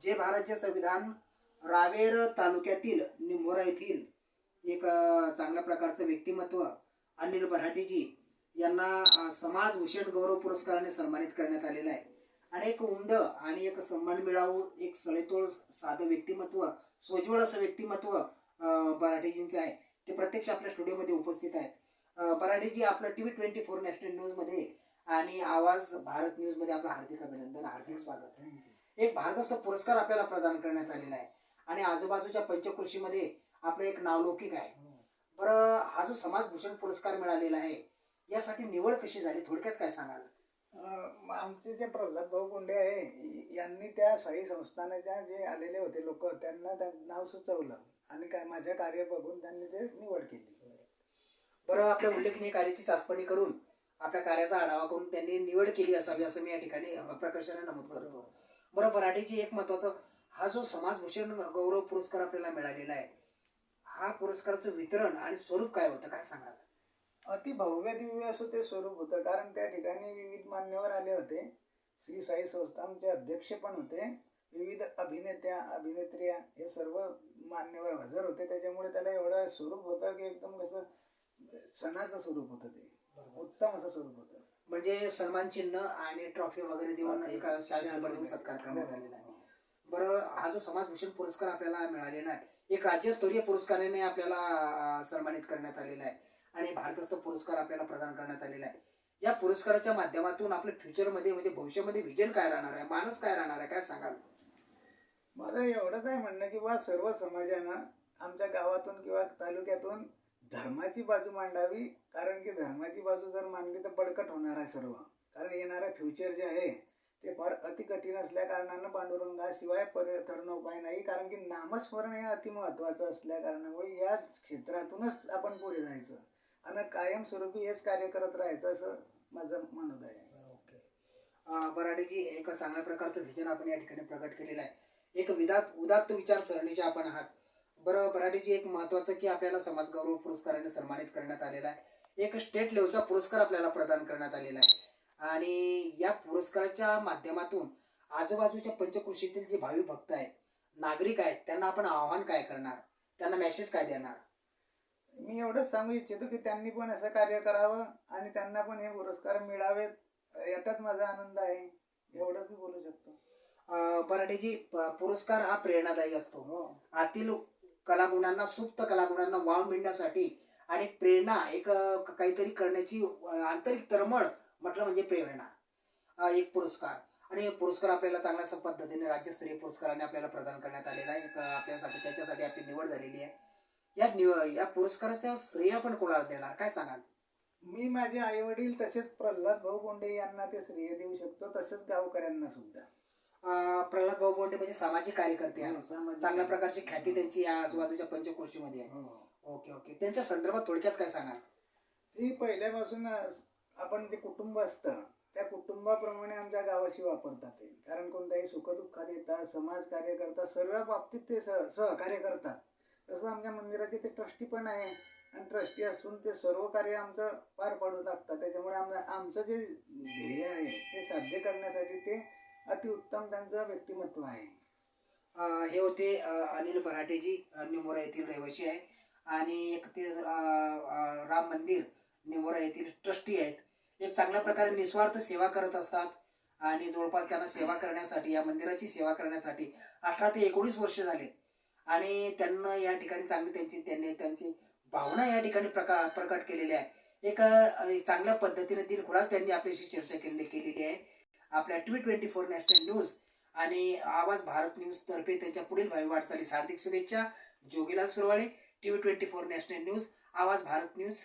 जे भारतचे संविधान रावेर तालुक्यातील निंभोरा येथील एक चांगल्या प्रकारचं व्यक्तिमत्व अनिल बऱ्हाटेजी यांना समाजभूषण गौरव पुरस्काराने सन्मानित करण्यात आलेलं आहे. आणि एक उंड आणि एक सन्मान मिळावं, एक सडेतोड साधं व्यक्तिमत्व, सोज्वळ असं व्यक्तिमत्व बऱ्हाटेजींचं आहे. ते प्रत्यक्ष आपल्या स्टुडिओमध्ये उपस्थित आहे. बऱ्हाटेजी, आपलं TV24 नॅशनल न्यूजमध्ये आणि आवाज भारत न्यूजमध्ये आपलं हार्दिक अभिनंदन, हार्दिक स्वागत आहे. एक भारतरत्न पुरस्कार आपल्याला प्रदान करण्यात आलेला आहे आणि आजूबाजूच्या पंचकृषीमध्ये आपलं एक नावलौकिक आहे. बरं, हा जो समाजभूषण पुरस्कार मिळालेला आहे यासाठी निवड कशी झाली, थोडक्यात काय सांगाल? आमचे जे प्रल्हाद भाऊ गुंडे आहे यांनी त्या साई संस्थानाच्या जे आलेले होते लोक त्यांना नाव सुचवलं आणि काय माझ्या कार्य बघून त्यांनी ते निवड केली. बरं, आपल्या उल्लेखनीय कार्याची चाचपणी करून आपल्या कार्याचा आढावा करून त्यांनी निवड केली असावी असं मी या ठिकाणी प्रकर्षाने नमूद करतो. बरं, बऱ्हाटेजी, एक महत्वाचं, हा जो समाजभूषण गौरव पुरस्कार आपल्याला मिळालेला आहे, हा पुरस्काराचं वितरण आणि स्वरूप काय होतं, काय सांगाल? अति भव्य दिव्य असं ते स्वरूप होतं, कारण त्या ठिकाणी विविध मान्यवर आले होते. श्री साई संस्थानचे अध्यक्ष पण होते, विविध अभिनेत्या अभिनेत्र्या हे सर्व मान्यवर हजर होते. त्याच्यामुळे त्याला एवढं स्वरूप होतं की एकदम कसं सणाचं स्वरूप होतं, ते उत्तम असं स्वरूप होतं. म्हणजे सन्मान चिन्ह आणि ट्रॉफी वगैरे देऊन एका शाळेत सत्कार करण्यात आलेला आहे. बरं, हा जो समाजभूषण पुरस्कार आपल्याला मिळालेला आहे, एक राज्यस्तरीय पुरस्काराने आपल्याला सन्मानित करण्यात आलेला आहे आणि भारतरत्न पुरस्कार आपल्याला प्रदान करण्यात आलेला आहे. या पुरस्काराच्या माध्यमातून आपल्या फ्युचरमध्ये म्हणजे भविष्यामध्ये विजन काय राहणार आहे, मानस काय राहणार आहे, काय सांगाल? माझं एवढंच आहे म्हणणं की बा सर्व समाजानं आमच्या गावातून किंवा तालुक्यातून धर्माची बाजू मांडावी, कारण की धर्माची बाजू जर मांडली तर बळकट होणार आहे सर्व. कारण येणारं फ्युचर जे आहे ते फार अति कठीण असल्या कारणानं पांडुरंगाशिवाय तरण उपाय नाही, कारण की नामस्मरण हे अति महत्त्वाचं असल्या कारणामुळे या क्षेत्रातूनच आपण पुढे जायचं आणि कायमस्वरूपी हेच कार्य करत राहायचं असं माझं म्हणत आहे. ओके, बऱ्हाटेजी, एक चांगल्या प्रकारचं विजन आपण या ठिकाणी प्रकट केलेलं आहे. एक उदात्त विचारसरणीचे आपण आहात. बरं, बऱ्हाटेजी, एक महत्वाचं की आपल्याला समाज गौरव पुरस्काराने सन्मानित करण्यात आलेला आहे. एक स्टेट लेवलचा पुरस्कार आपल्याला प्रदान करण्यात आलेला आहे आणि या पुरस्काराच्या माध्यमातून आजूबाजूच्या पंचकृषीतील जे भावी भक्त आहेत, नागरिक आहेत, त्यांना आपण आव्हान काय करणार, त्यांना मेसेज काय देणार? मी एवढंच सांगू इच्छितो की त्यांनी पण असं कार्य करावं आणि त्यांना पण हे पुरस्कार मिळावेत, याचाच माझा आनंद आहे. एवढंच मी बोलू शकतो. बऱ्हाटेजी, पुरस्कार हा प्रेरणादायी असतो. आतील कलागुणांना, सुप्त कलागुणांना वाव मिळण्यासाठी आणि प्रेरणा, एक काहीतरी करण्याची आंतरिक तळमळ म्हटलं म्हणजे प्रेरणा. एक पुरस्कार, आणि पुरस्कार आपल्याला चांगल्या पद्धतीने राज्यस्तरीय पुरस्काराने आपल्याला प्रदान करण्यात आलेला आहे. आपल्यासाठी त्याच्यासाठी आपली निवड झालेली आहे. या पुरस्काराचा श्रेय आपण कोणाला देणार, काय सांगाल? मी माझे आई वडील तसेच प्रल्हाद भाऊ बोंडे यांना ते श्रेय देऊ शकतो, तसेच गावकऱ्यांना सुद्धा. प्रल्हाद भाऊ बोंडे म्हणजे सामाजिक कार्यकर्ते आहेत, चांगल्या प्रकारची ख्याती त्यांची या आजूबाजूच्या पंचकृषीमध्ये आहे. ओके ओके, त्यांच्या संदर्भात थोडक्यात काय सांगाल? ती पहिल्यापासून आपण जे कुटुंब असतं त्या कुटुंबाप्रमाणे आमच्या गावाशी वापरतात ते, कारण कोणत्याही सुखदुःखात येतात, समाज कार्य करतात, सर्व बाबतीत ते सहकार्य करतात. तसं आमच्या मंदिराचे ते ट्रस्टी पण आहे आणि ट्रस्टी असून ते सर्व कार्य आमचं पार पाडू लागतात. त्याच्यामुळे आमचं जे ध्येय आहे ते साध्य करण्यासाठी ते अतिउत्तम त्यांचं व्यक्तिमत्व आहे. हे होते अनिल बऱ्हाटेजी, निंभोरा येथील रहिवासी आहे आणि एक ते राम मंदिर निंभोरा येथील ट्रस्टी आहेत. एक चांगल्या प्रकारे निस्वार्थ सेवा करत असतात आणि जवळपास त्यांना सेवा करण्यासाठी, या मंदिराची सेवा करण्यासाठी 18 ते 19 वर्ष झाले आणि त्यांना या ठिकाणी त्यांनी त्यांची भावना या ठिकाणी प्रकट केलेली आहे. एक चांगल्या पद्धतीने दिलखुलास त्यांनी आपल्याशी चर्चा केलेली आहे. आपल्या TV24 नॅशनल न्यूज आणि आवाज भारत न्यूज तर्फे त्यांच्या पुढील भावी वाटचालीस हार्दिक शुभेच्छा. Jogilal Surwade, TV24 national news, आवाज भारत न्यूज.